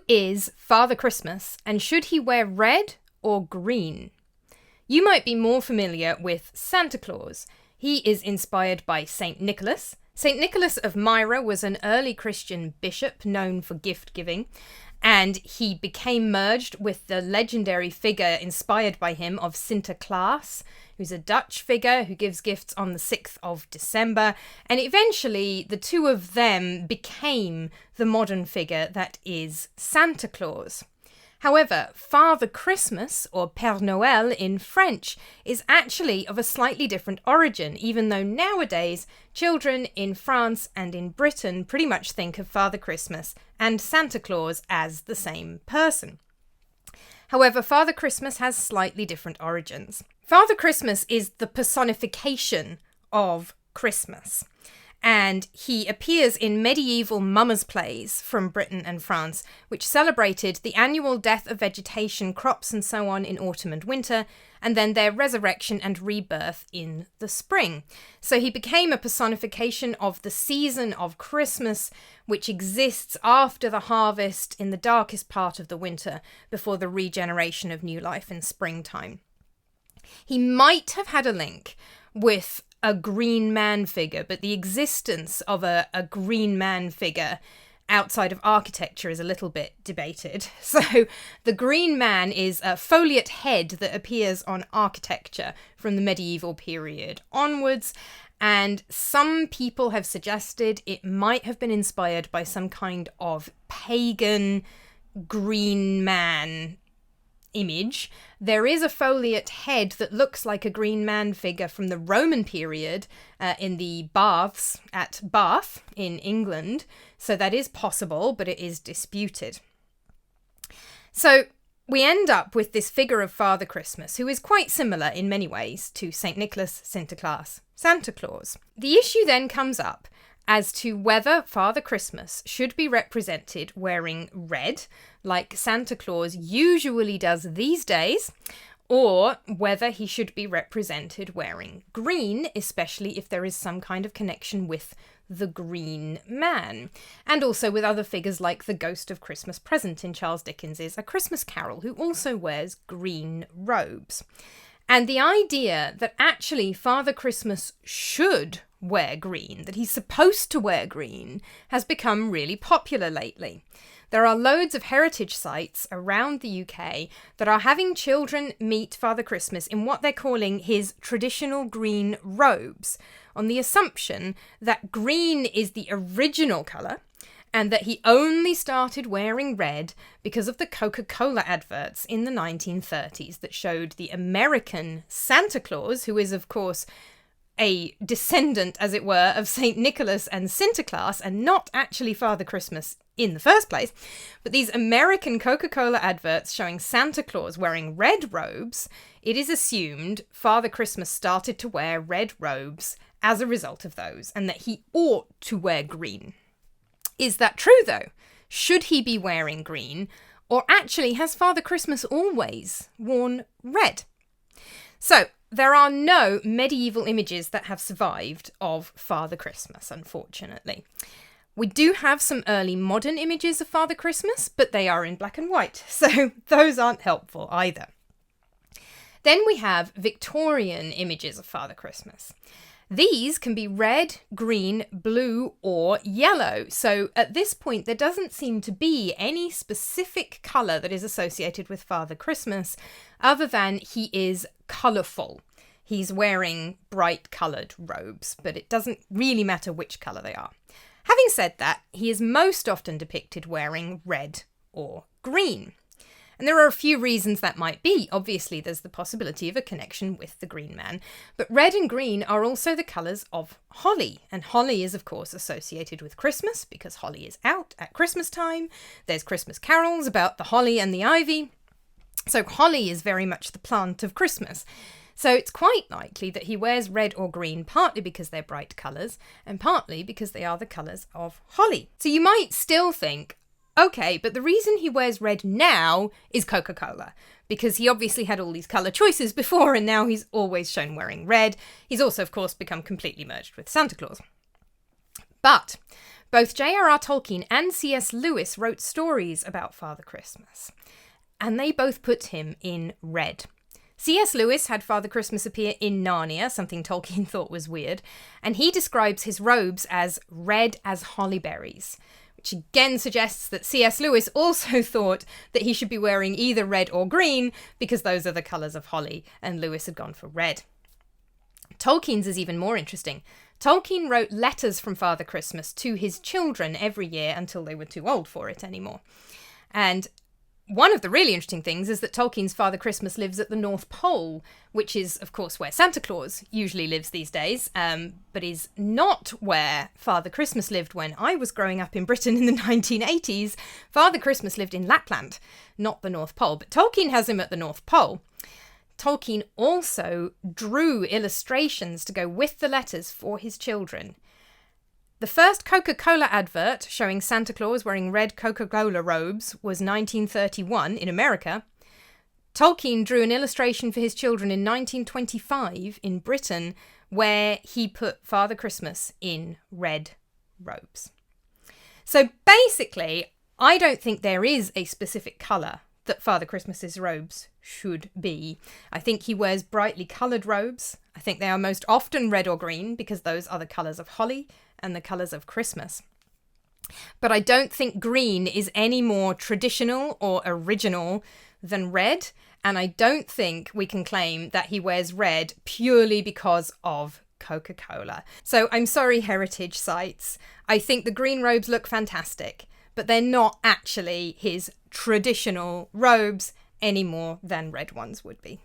is Father Christmas, and should he wear red or green? You might be more familiar with Santa Claus. He is inspired by Saint Nicholas. Saint Nicholas of Myra was an early Christian bishop known for gift-giving, and he became merged with the legendary figure inspired by him of Sint Nikolaas, who's a Dutch figure who gives gifts on the 6th of December, and eventually the two of them became the modern figure that is Santa Claus. However, Father Christmas, or Père Noël in French, is actually of a slightly different origin, even though nowadays children in France and in Britain pretty much think of Father Christmas and Santa Claus as the same person. However, Father Christmas has slightly different origins. Father Christmas is the personification of Christmas, and he appears in medieval mummers' plays from Britain and France, which celebrated the annual death of vegetation, crops and so on in autumn and winter, and then their resurrection and rebirth in the spring. So he became a personification of the season of Christmas, which exists after the harvest in the darkest part of the winter, before the regeneration of new life in springtime. He might have had a link with a green man figure, but the existence of a green man figure outside of architecture is a little bit debated. So the green man is a foliate head that appears on architecture from the medieval period onwards, and some people have suggested it might have been inspired by some kind of pagan green man image. There is a foliate head that looks like a green man figure from the Roman period in the baths at Bath in England, so that is possible, but it is disputed. So we end up with this figure of Father Christmas, who is quite similar in many ways to Saint Nicholas, Sinterklaas, Santa Claus. The issue then comes up as to whether Father Christmas should be represented wearing red, like Santa Claus usually does these days, or whether he should be represented wearing green, especially if there is some kind of connection with the Green Man, and also with other figures like the Ghost of Christmas Present in Charles Dickens's A Christmas Carol, who also wears green robes. And the idea that actually Father Christmas should wear green, that he's supposed to wear green, has become really popular lately. There are loads of heritage sites around the UK that are having children meet Father Christmas in what they're calling his traditional green robes, on the assumption that green is the original colour and that he only started wearing red because of the Coca-Cola adverts in the 1930s that showed the American Santa Claus, who is of course a descendant, as it were, of Saint Nicholas and Sinterklaas, and not actually Father Christmas in the first place. But these American Coca-Cola adverts showing Santa Claus wearing red robes, it is assumed Father Christmas started to wear red robes as a result of those, and that he ought to wear green. Is that true, though? Should he be wearing green? Or actually, has Father Christmas always worn red? So, there are no medieval images that have survived of Father Christmas, unfortunately. We do have some early modern images of Father Christmas, but they are in black and white, so those aren't helpful either. Then we have Victorian images of Father Christmas. These can be red, green, blue, or yellow. So at this point, there doesn't seem to be any specific colour that is associated with Father Christmas, other than he is colourful. He's wearing bright coloured robes, but it doesn't really matter which colour they are. Having said that, he is most often depicted wearing red or green. And there are a few reasons that might be. Obviously, there's the possibility of a connection with the Green Man. But red and green are also the colours of holly. And holly is, of course, associated with Christmas, because holly is out at Christmas time. There's Christmas carols about the holly and the ivy. So holly is very much the plant of Christmas. So it's quite likely that he wears red or green, partly because they're bright colours, and partly because they are the colours of holly. So you might still think, okay, but the reason he wears red now is Coca-Cola, because he obviously had all these colour choices before, and now he's always shown wearing red. He's also, of course, become completely merged with Santa Claus. But Both J.R.R. Tolkien and C.S. Lewis wrote stories about Father Christmas, and they both put him in red. C.S. Lewis had Father Christmas appear in Narnia, something Tolkien thought was weird, and he describes his robes as red as holly berries, which again suggests that C.S. Lewis also thought that he should be wearing either red or green because those are the colours of holly, and Lewis had gone for red. Tolkien's is even more interesting. Tolkien wrote letters from Father Christmas to his children every year until they were too old for it anymore. And one of the really interesting things is that Tolkien's Father Christmas lives at the North Pole, which is, of course, where Santa Claus usually lives these days, but is not where Father Christmas lived when I was growing up in Britain in the 1980s. Father Christmas lived in Lapland, not the North Pole, but Tolkien has him at the North Pole. Tolkien also drew illustrations to go with the letters for his children. The first Coca-Cola advert showing Santa Claus wearing red Coca-Cola robes was 1931 in America. Tolkien drew an illustration for his children in 1925 in Britain where he put Father Christmas in red robes. So basically, I don't think there is a specific colour that Father Christmas's robes should be. I think he wears brightly coloured robes. I think they are most often red or green because those are the colours of holly and the colours of Christmas. But I don't think green is any more traditional or original than red, and I don't think we can claim that he wears red purely because of Coca-Cola. So I'm sorry, heritage sites. I think the green robes look fantastic, but they're not actually his traditional robes any more than red ones would be.